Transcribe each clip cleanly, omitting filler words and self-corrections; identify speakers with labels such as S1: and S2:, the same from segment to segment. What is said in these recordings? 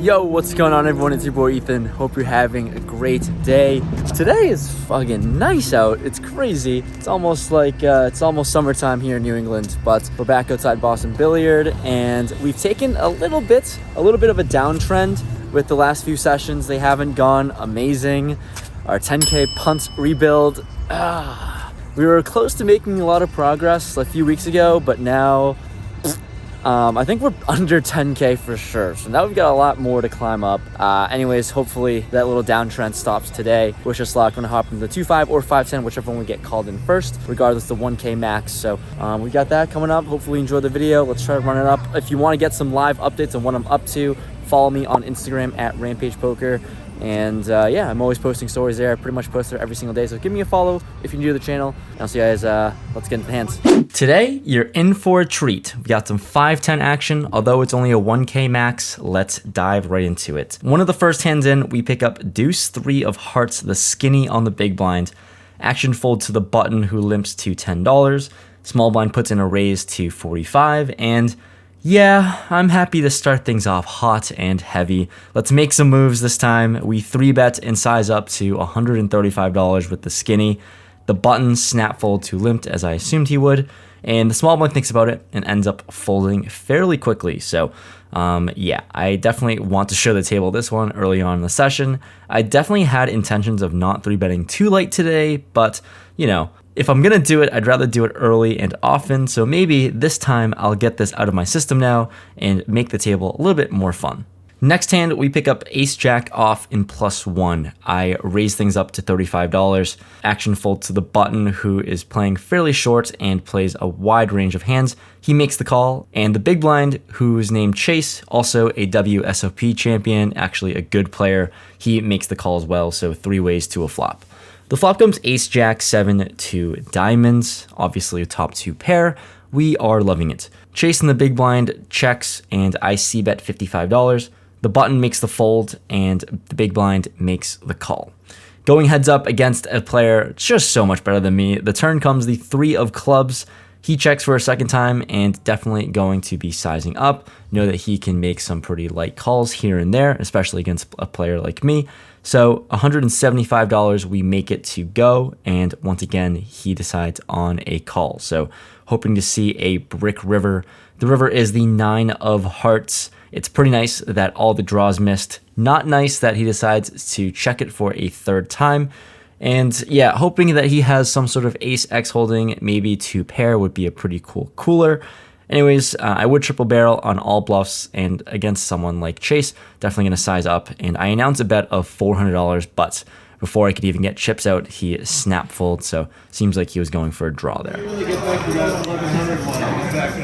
S1: Yo, what's going on, everyone? It's your boy Ethan. Hope you're having a great day. Today is fucking nice out. It's crazy. It's almost summertime here in New England, but we're back outside Boston Billiard, and we've taken a little bit of a downtrend with the last few sessions. They haven't gone amazing. Our 10K punt rebuild, we were close to making a lot of progress a few weeks ago, but now I think we're under 10K for sure. So now we've got a lot more to climb up. Anyways, hopefully that little downtrend stops today. Wish us luck. I'm gonna hop into the 2.5 or 5.10, whichever one we get called in first, regardless of the 1K max. So we got that coming up. Hopefully you enjoy the video. Let's try to run it up. If you want to get some live updates on what I'm up to, follow me on Instagram at Rampage Poker. And yeah, I'm always posting stories there. I pretty much post there every single day. So give me a follow if you're new to the channel. I'll see you guys. Let's get into the hands. Today, you're in for a treat. We got some 5-10 action. Although it's only a 1K max, let's dive right into it. One of the first hands in, we pick up deuce 3 of hearts, the skinny on the big blind. Action fold to the button, who limps to $10. Small blind puts in a raise to 45, and yeah, I'm happy to start things off hot and heavy. Let's make some moves this time. We 3-bet and size up to $135 with the skinny. The button snap fold to limped, as I assumed he would, and the small blind thinks about it and ends up folding fairly quickly. So yeah, I definitely want to show the table this one early on in the session. I definitely had intentions of not 3-betting too late today, but you know, if I'm gonna do it, I'd rather do it early and often, so maybe this time I'll get this out of my system now and make the table a little bit more fun. Next hand, we pick up ace-jack off in +1. I raise things up to $35. Action fold to the button, who is playing fairly short and plays a wide range of hands. He makes the call, and the big blind, who's named Chase, also a WSOP champion, actually a good player, he makes the call as well, so 3 ways to a flop. The flop comes ace-jack 7 to diamonds, obviously a top 2 pair. We are loving it. Chase in the big blind checks, and I c-bet $55. The button makes the fold, and the big blind makes the call. Going heads up against a player just so much better than me, the turn comes the 3 of clubs. He checks for a second time and definitely going to be sizing up. Know that he can make some pretty light calls here and there, especially against a player like me. So $175, we make it to go, and once again, he decides on a call. So hoping to see a brick river. The river is the 9 of hearts. It's pretty nice that all the draws missed. Not nice that he decides to check it for a 3rd time. And yeah, hoping that he has some sort of ace-x holding, maybe 2 pair would be a pretty cool cooler. Anyways, I would triple barrel on all bluffs, and against someone like Chase, definitely going to size up. And I announced a bet of $400, but before I could even get chips out, he snap fold, so seems like he was going for a draw there.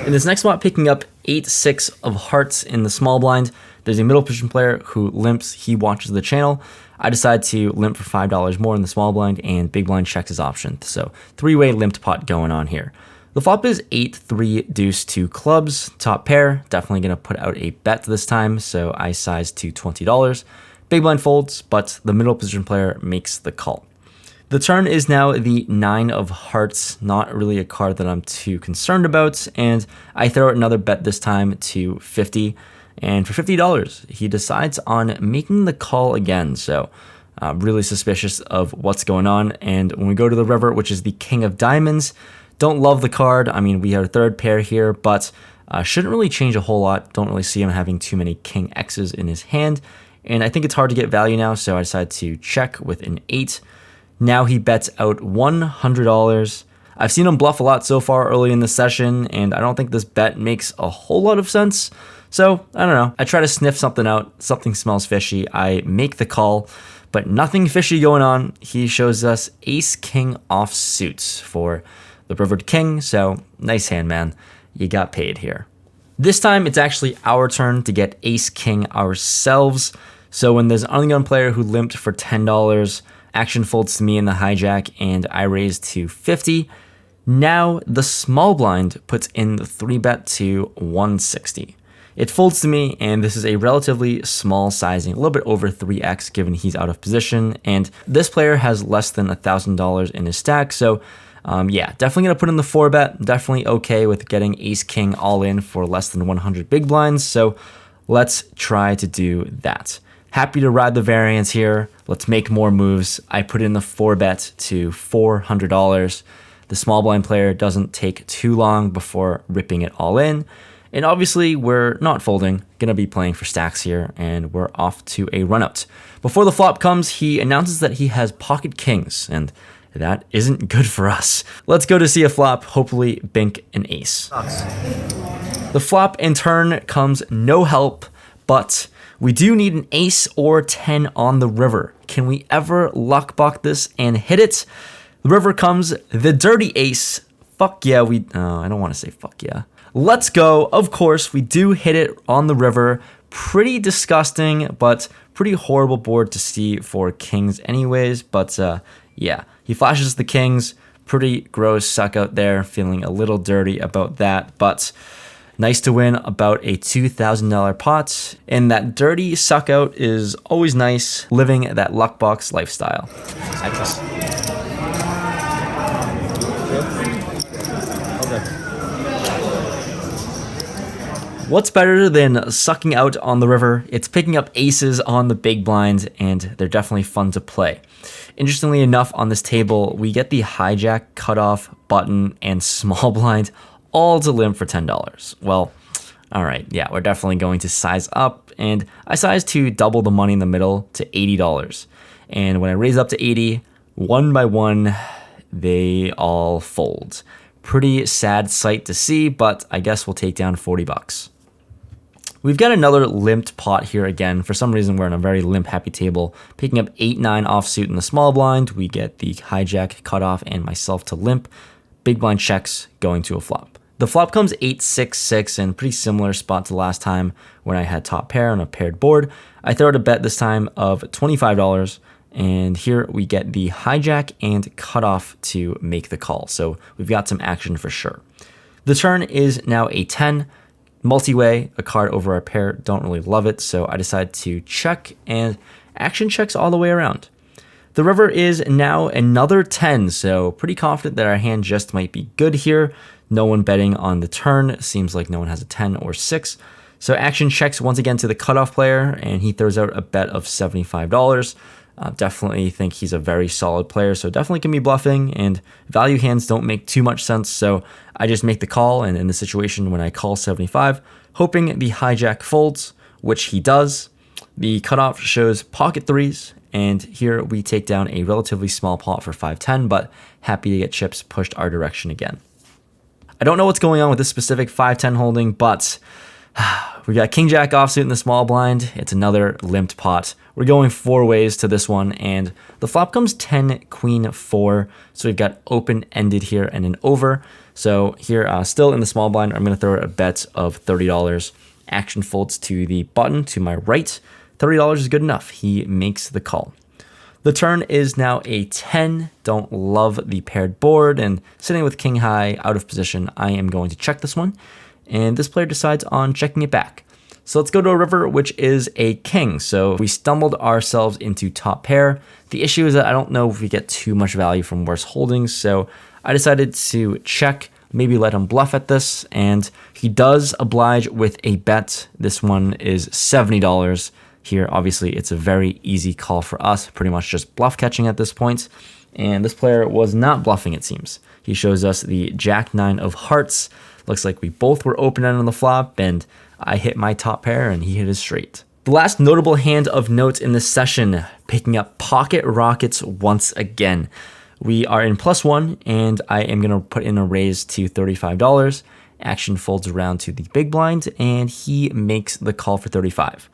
S1: In this next spot, picking up 8-6 of hearts in the small blind. There's a middle position player who limps. He watches the channel. I decide to limp for $5 more in the small blind, and big blind checks his option. So 3-way limped pot going on here. The flop is 8-3 deuce 2 clubs, top pair. Definitely going to put out a bet this time, so I size to $20. Big blind folds, but the middle position player makes the call. The turn is now the 9 of hearts, not really a card that I'm too concerned about, and I throw out another bet this time to $50. And for $50, he decides on making the call again, so really suspicious of what's going on. And when we go to the river, which is the king of diamonds, don't love the card. I mean, we are 3rd pair here, but shouldn't really change a whole lot. Don't really see him having too many king X's in his hand. And I think it's hard to get value now, so I decide to check with an 8. Now he bets out $100. I've seen him bluff a lot so far early in the session, and I don't think this bet makes a whole lot of sense. So, I don't know. I try to sniff something out. Something smells fishy. I make the call, but nothing fishy going on. He shows us ace-king offsuits for the rivered king, so nice hand, man. You got paid here. This time, it's actually our turn to get ace-king ourselves. So when there's an ungun player who limped for $10, action folds to me in the hijack, and I raise to $50. Now the small blind puts in the 3-bet to $160. It folds to me, and this is a relatively small sizing, a little bit over 3x given he's out of position, and this player has less than $1,000 in his stack, so yeah, definitely going to put in the 4-bet, definitely okay with getting ace-king all in for less than 100 big blinds, so Let's try to do that. Happy to ride the variance here. Let's make more moves. I put in the 4-bet to $400. The small blind player doesn't take too long before ripping it all in. And obviously, we're not folding. Gonna be playing for stacks here, and we're off to a run out. Before the flop comes, he announces that he has pocket kings, and that isn't good for us. Let's go to see a flop, hopefully bink an ace. The flop in turn comes no help, but we do need an ace or 10 on the river. Can we ever luck buck this and hit it? The river comes the dirty ace. Fuck yeah, I don't want to say fuck yeah. Let's go. Of course, we do hit it on the river. Pretty disgusting, but pretty horrible board to see for kings anyways. But yeah, he flashes the kings. Pretty gross suck out there. Feeling a little dirty about that, but nice to win about a $2,000 pot. And that dirty suck out is always nice, living that luck box lifestyle. What's better than sucking out on the river? It's picking up aces on the big blind, and they're definitely fun to play. Interestingly enough, on this table, we get the hijack, cutoff, button, and small blind all to limp for $10. Well, all right, yeah, we're definitely going to size up, and I sized to double the money in the middle to $80. And when I raise up to 80, one by one, they all fold. Pretty sad sight to see, but I guess we'll take down 40 bucks. We've got another limped pot here again. For some reason, we're on a very limp happy table. Picking up 8-9 offsuit in the small blind. We get the hijack, cutoff, and myself to limp. Big blind checks, going to a flop. The flop comes 8-6-6, and pretty similar spot to last time when I had top pair on a paired board. I throw out a bet this time of $25, and here we get the hijack and cutoff to make the call. So we've got some action for sure. The turn is now a 10. Multi-way, a card over our pair, don't really love it, so I decide to check, and action checks all the way around. The river is now another 10, so pretty confident that our hand just might be good here. No one betting on the turn, seems like no one has a 10 or 6. So action checks once again to the cutoff player, and he throws out a bet of $75. Definitely think he's a very solid player, so definitely can be bluffing, and value hands don't make too much sense, so I just make the call, and in the situation when I call 75, hoping the hijack folds, which he does. The cutoff shows pocket threes, and here we take down a relatively small pot for 5-10, but happy to get chips pushed our direction again. I don't know what's going on with this specific 5-10 holding, but we got king jack offsuit in the small blind. It's another limped pot. We're going 4 ways to this one, and the flop comes 10 queen 4. So we've got open ended here and an over. So here, still in the small blind, I'm going to throw a bet of $30. Action folds to the button to my right. $30 is good enough. He makes the call. The turn is now a 10. Don't love the paired board, and sitting with king high out of position, I am going to check this one. And this player decides on checking it back. So let's go to a river, which is a king. So we stumbled ourselves into top pair. The issue is that I don't know if we get too much value from worse holdings, so I decided to check, maybe let him bluff at this, and he does oblige with a bet. This one is $70. Here, obviously, it's a very easy call for us, pretty much just bluff catching at this point. And this player was not bluffing, it seems. He shows us the Jack-9 of hearts. Looks like we both were open-ended on the flop, and I hit my top pair and he hit his straight. The last notable hand of note in this session, picking up pocket rockets once again. We are in +1, and I am going to put in a raise to $35. Action folds around to the big blind, and he makes the call for 35.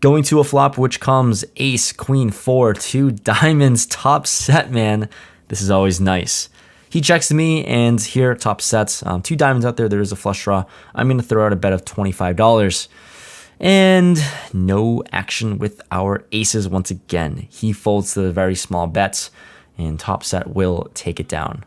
S1: Going to a flop, which comes ace, queen 4, 2 diamonds, top set, man. This is always nice. He checks to me, and here, top sets, 2 diamonds out there. There is a flush draw. I'm going to throw out a bet of $25. And no action with our aces once again. He folds to the very small bets, and top set will take it down.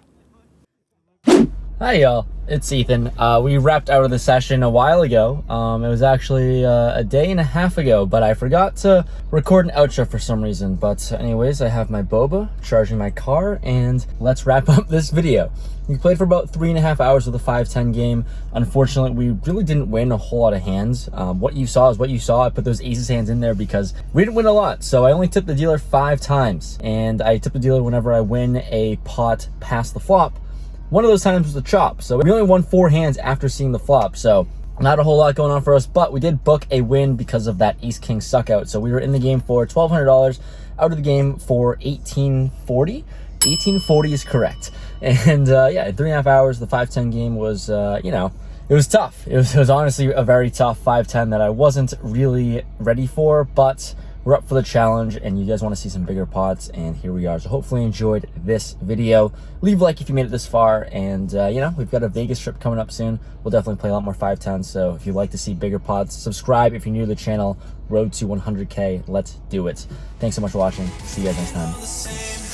S1: Hi y'all, it's Ethan. We wrapped out of the session a while ago. It was actually a day and a half ago, but I forgot to record an outro for some reason. But anyways, I have my boba, charging my car, and let's wrap up this video. We played for about 3.5 hours with a 5-10 game. Unfortunately, we really didn't win a whole lot of hands. What you saw is what you saw. I put those aces hands in there because we didn't win a lot. So I only tipped the dealer 5 times, and I tip the dealer whenever I win a pot past the flop. One of those times was the chop, so we only won 4 hands after seeing the flop, so not a whole lot going on for us, but we did book a win because of that ace-king suck-out. So we were in the game for $1,200, out of the game for $1,840. $1,840 is correct. And yeah, in 3.5 hours, the 5-10 game was, you know, it was tough. It was honestly a very tough 5-10 that I wasn't really ready for, but we're up for the challenge, and you guys want to see some bigger pots, and here we are. So hopefully you enjoyed this video. Leave a like if you made it this far, and you know, we've got a Vegas trip coming up soon. We'll definitely play a lot more 5-10, so if you'd like to see bigger pots, subscribe if you're new to the channel. Road to 100K, let's do it. Thanks so much for watching. See you guys next time.